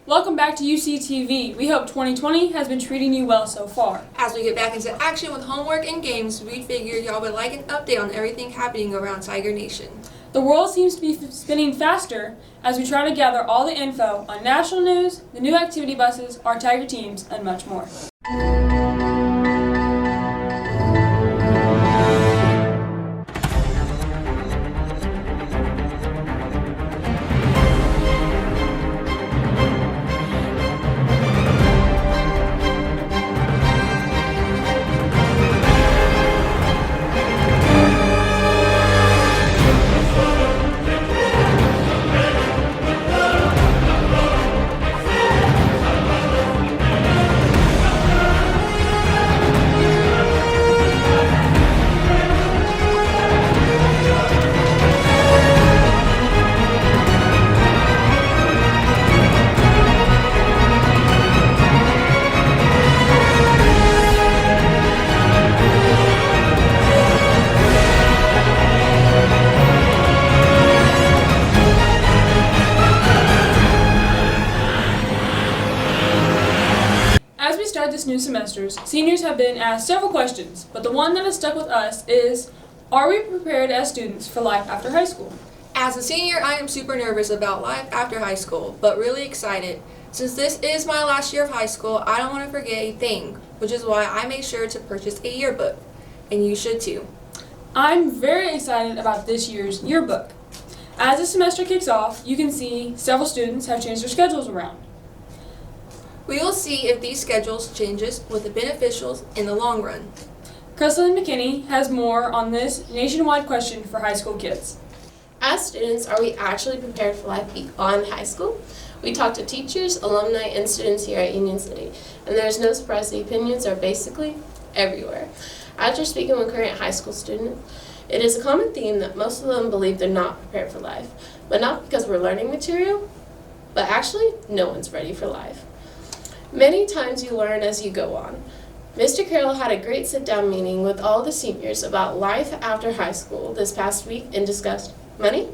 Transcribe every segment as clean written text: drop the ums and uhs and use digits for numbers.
Welcome back to UCTV. We hope 2020 has been treating you well so far. As we get back into action with homework and games, we figured y'all would like an update on everything happening around Tiger Nation. The world seems to be spinning faster as we try to gather all the info on national news, the new activity buses, our Tiger teams, and much more. As we start this new semester, seniors have been asked several questions, but the one that has stuck with us is, are we prepared as students for life after high school? As a senior, I am super nervous about life after high school, but really excited. Since this is my last year of high school, I don't want to forget a thing, which is why I made sure to purchase a yearbook, and you should too. I'm very excited about this year's yearbook. As the semester kicks off, you can see several students have changed their schedules around. We will see if these schedules changes with the beneficials in the long run. Crystalyn McKinney has more on this nationwide question for high school kids. As students, are we actually prepared for life beyond high school? We talked to teachers, alumni, and students here at Union City, and there's no surprise the opinions are basically everywhere. After speaking with current high school students, it is a common theme that most of them believe they're not prepared for life, but not because we're learning material, but actually no one's ready for life. Many times you learn as you go on. Mr. Carroll had a great sit-down meeting with all the seniors about life after high school this past week and discussed money,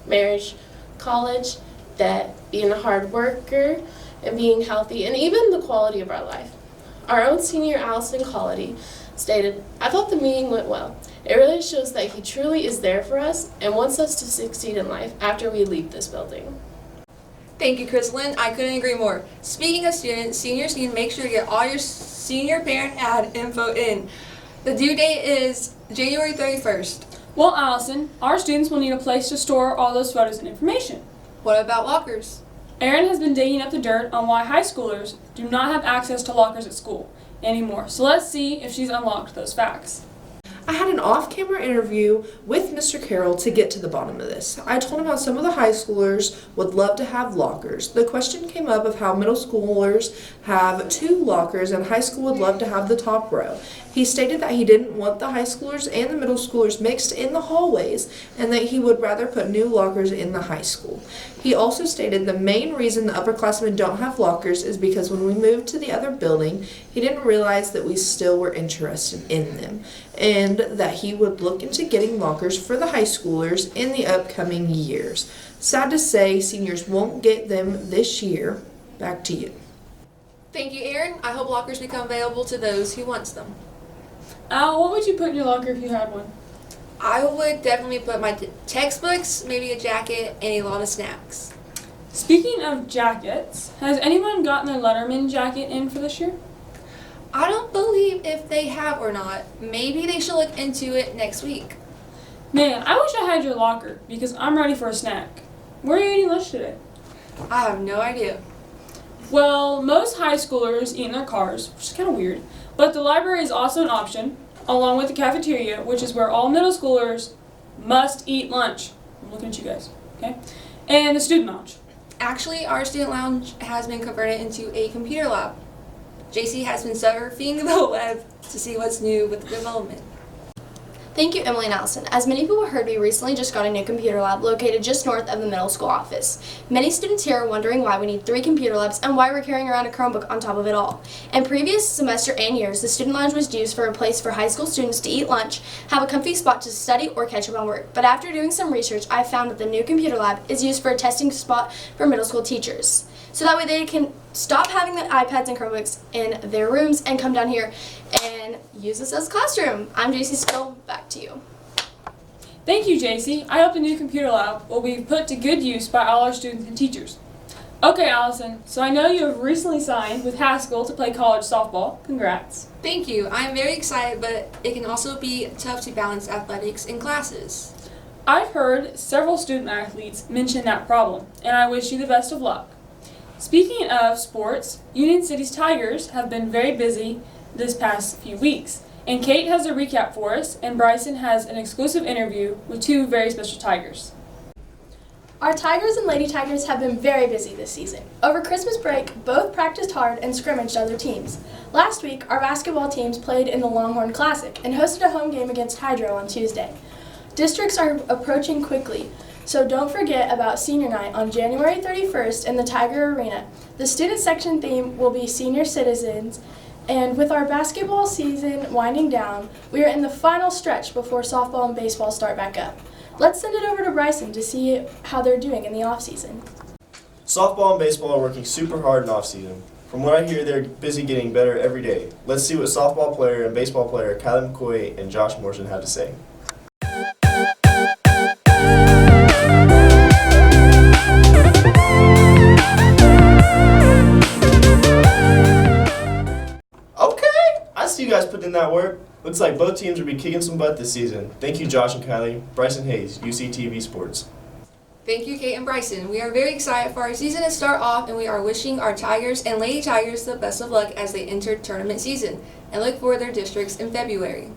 marriage, college, debt, being a hard worker, and being healthy, and even the quality of our life. Our own senior, Allison Collady, stated, "I thought the meeting went well. It really shows that he truly is there for us and wants us to succeed in life after we leave this building." Thank you, Crystalyn. I couldn't agree more. Speaking of students, seniors need to make sure to get all your senior parent ad info in. The due date is January 31st. Well, Allison, our students will need a place to store all those photos and information. What about lockers? Erin has been digging up the dirt on why high schoolers do not have access to lockers at school anymore. So let's see if she's unlocked those facts. I had an off-camera interview with Mr. Carroll to get to the bottom of this. I told him how some of the high schoolers would love to have lockers. The question came up of how middle schoolers have 2 lockers and high school would love to have the top row. He stated that he didn't want the high schoolers and the middle schoolers mixed in the hallways and that he would rather put new lockers in the high school. He also stated the main reason the upperclassmen don't have lockers is because when we moved to the other building, he didn't realize that we still were interested in them and that he would look into getting lockers for the high schoolers in the upcoming years. Sad to say, seniors won't get them this year. Back to you. Thank you, Erin. I hope lockers become available to those who wants them. Al, what would you put in your locker if you had one? I would definitely put my textbooks, maybe a jacket, and a lot of snacks. Speaking of jackets, has anyone gotten their Letterman jacket in for this year? I don't believe if they have or not. Maybe they should look into it next week. Man, I wish I had your locker because I'm ready for a snack. Where are you eating lunch today? I have no idea. Well, most high schoolers eat in their cars, which is kind of weird, but the library is also an option, along with the cafeteria, which is where all middle schoolers must eat lunch. I'm looking at you guys, okay? And the student lounge. Actually, our student lounge has been converted into a computer lab. JC has been surfing the web to see what's new with the development. Thank you, Emily and Allison. As many people heard, we recently just got a new computer lab located just north of the middle school office. Many students here are wondering why we need 3 computer labs and why we're carrying around a Chromebook on top of it all. In previous semester and years, the student lounge was used for a place for high school students to eat lunch, have a comfy spot to study or catch up on work. But after doing some research, I found that the new computer lab is used for a testing spot for middle school teachers. so that way they can stop having the iPads and Chromebooks in their rooms and come down here and use this as a classroom. I'm JC Spill, back to you. Thank you, JC. I hope the new computer lab will be put to good use by all our students and teachers. Okay, Allison, so I know you have recently signed with Haskell to play college softball. Congrats. Thank you. I'm very excited, but it can also be tough to balance athletics and classes. I've heard several student athletes mention that problem, and I wish you the best of luck. Speaking of sports, Union City's Tigers have been very busy this past few weeks, and Kate has a recap for us, and Bryson has an exclusive interview with two very special Tigers. Our Tigers and Lady Tigers have been very busy this season. Over Christmas break, both practiced hard and scrimmaged other teams. Last week, our basketball teams played in the Longhorn Classic and hosted a home game against Hydro on Tuesday. Districts are approaching quickly, so don't forget about Senior Night on January 31st in the Tiger Arena. The student section theme will be Senior Citizens, and with our basketball season winding down, we are in the final stretch before softball and baseball start back up. Let's send it over to Bryson to see how they're doing in the off-season. Softball and baseball are working super hard in off-season. From what I hear, they're busy getting better every day. Let's see what softball player and baseball player Kylie McCoy and Josh Morrison have to say. Okay, I see you guys putting in that work. Looks like both teams will be kicking some butt this season. Thank you, Josh and Kylie. Bryson Hayes, UCTV Sports. Thank you, Kate and Bryson. We are very excited for our season to start off, and we are wishing our Tigers and Lady Tigers the best of luck as they enter tournament season and look for their districts in February.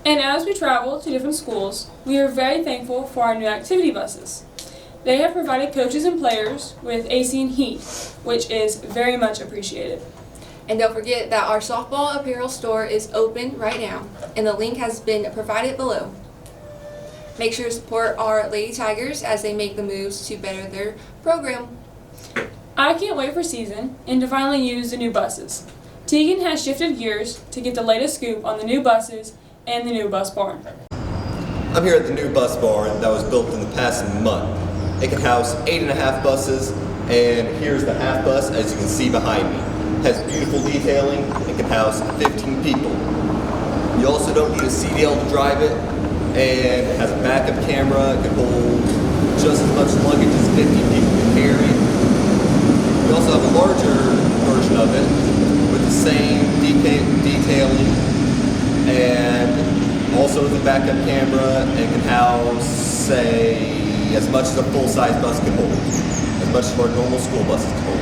And as we travel to different schools, we are very thankful for our new activity buses. They have provided coaches and players with AC and heat, which is very much appreciated. And don't forget that our softball apparel store is open right now, and the link has been provided below. Make sure to support our Lady Tigers as they make the moves to better their program. I can't wait for season and to finally use the new buses. Tegan has shifted gears to get the latest scoop on the new buses and the new bus barn. I'm here at the new bus barn that was built in the past month. It can house 8.5 buses, and here's the half bus as you can see behind me. It has beautiful detailing. It can house 15 people. You also don't need a CDL to drive it, and it has a backup camera. It can hold just as much luggage as 50 people can carry. We also have a larger version of it with the same detailing, and also with a backup camera. It can house, say, as much as a full-size bus can hold, as much as our normal school buses can hold.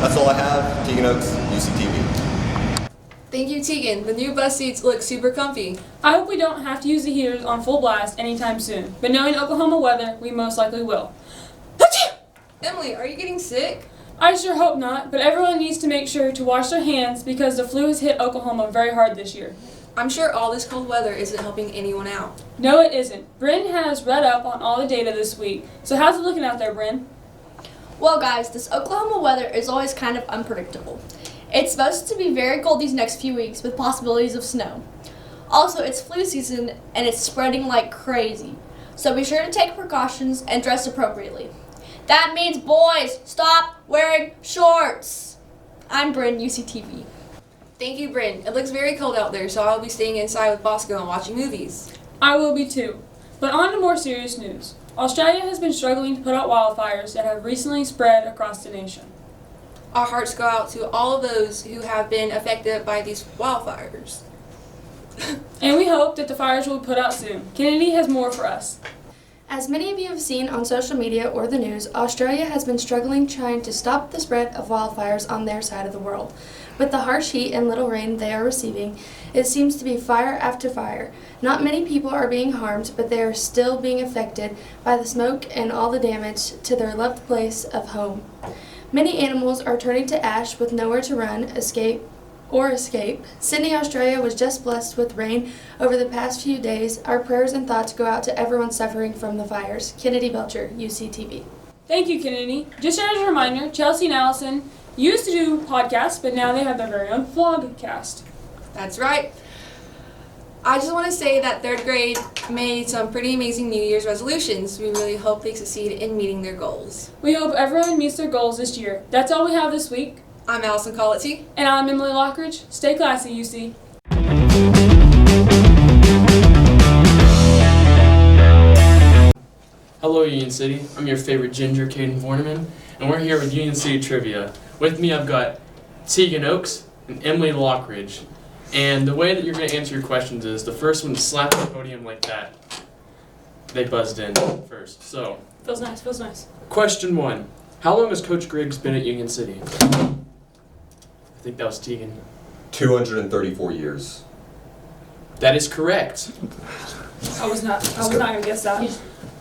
That's all I have. Tegan Oaks, UCTV. Thank you, Tegan. The new bus seats look super comfy. I hope we don't have to use the heaters on full blast anytime soon, but knowing Oklahoma weather, we most likely will. Emily, are you getting sick? I sure hope not, but everyone needs to make sure to wash their hands because the flu has hit Oklahoma very hard this year. I'm sure all this cold weather isn't helping anyone out. No, it isn't. Bryn has read up on all the data this week. So how's it looking out there, Bryn? Well, guys, this Oklahoma weather is always kind of unpredictable. It's supposed to be very cold these next few weeks with possibilities of snow. Also, it's flu season and it's spreading like crazy. So be sure to take precautions and dress appropriately. That means, boys, stop wearing shorts. I'm Bryn, UCTV. Thank you, Bryn. It looks very cold out there, so I'll be staying inside with Bosco and watching movies. I will be too. But on to more serious news. Australia has been struggling to put out wildfires that have recently spread across the nation. Our hearts go out to all of those who have been affected by these wildfires. And we hope that the fires will be put out soon. Kennedy has more for us. As many of you have seen on social media or the news, Australia has been struggling trying to stop the spread of wildfires on their side of the world. With the harsh heat and little rain they are receiving, it seems to be fire after fire. Not many people are being harmed, but they are still being affected by the smoke and all the damage to their loved place of home. Many animals are turning to ash with nowhere to run, escape. Sydney, Australia was just blessed with rain over the past few days. Our prayers and thoughts go out to everyone suffering from the fires. Kennedy Belcher, UCTV. Thank you, Kennedy. Just as a reminder, Chelsea and Allison used to do podcasts, but now they have their very own vlogcast. That's right. I just want to say that 3rd grade made some pretty amazing New Year's resolutions. We really hope they succeed in meeting their goals. We hope everyone meets their goals this year. That's all we have this week. I'm Allison Colletti. And I'm Emily Lockridge. Stay classy, UC. Hello Union City, I'm your favorite ginger, Caden Vorneman, and we're here with Union City Trivia. With me I've got Tegan Oakes and Emily Lockridge. And the way that you're going to answer your questions is the first one to slap the podium like that. They buzzed in first. So, Feels nice, feels nice. question 1. How long has Coach Griggs been at Union City? I think that was Tegan. 234 years. That is correct. I was not gonna guess that.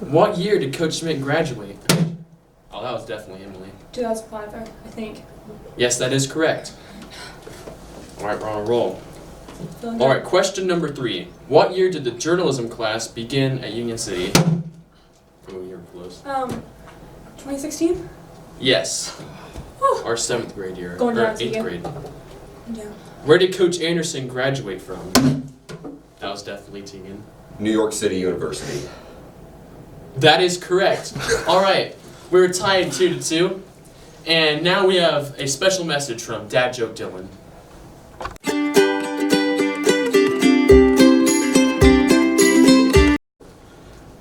What year did Coach Schmidt graduate? Oh, that was definitely Emily. 2005, I think. Yes, that is correct. Alright, we're on a roll. Feeling Alright, question number 3. What year did the journalism class begin at Union City? Oh, you're close. 2016? Yes. Whew. Our 7th grade year. Going or down 8th again. grade. Yeah. Where did Coach Anderson graduate from? That was definitely Tegan. New York City University. That is correct. Alright, we're tied 2-2. And now we have a special message from Dad Joke Dylan.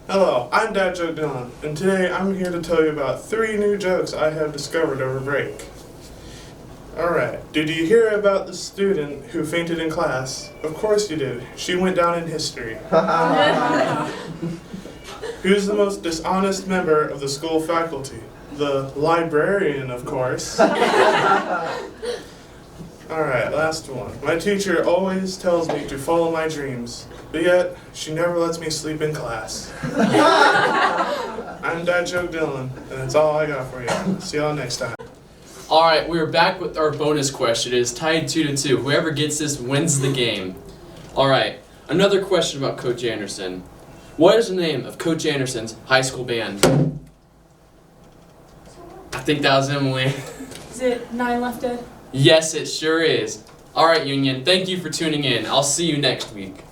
Hello, I'm Dad Joke Dylan, and today I'm here to tell you about 3 new jokes I have discovered over break. Alright, did you hear about the student who fainted in class? Of course you did. She went down in history. Who's the most dishonest member of the school faculty? The librarian, of course. Alright, last one. My teacher always tells me to follow my dreams, but yet she never lets me sleep in class. I'm Dad Joke Dylan, and that's all I got for you. See y'all next time. Alright, we're back with our bonus question. It is tied 2-2. Whoever gets this wins the game. Alright, another question about Coach Anderson. What is the name of Coach Anderson's high school band? I think that was Emily. Is it 9 Left Dead? Yes, it sure is. Alright, Union, thank you for tuning in. I'll see you next week.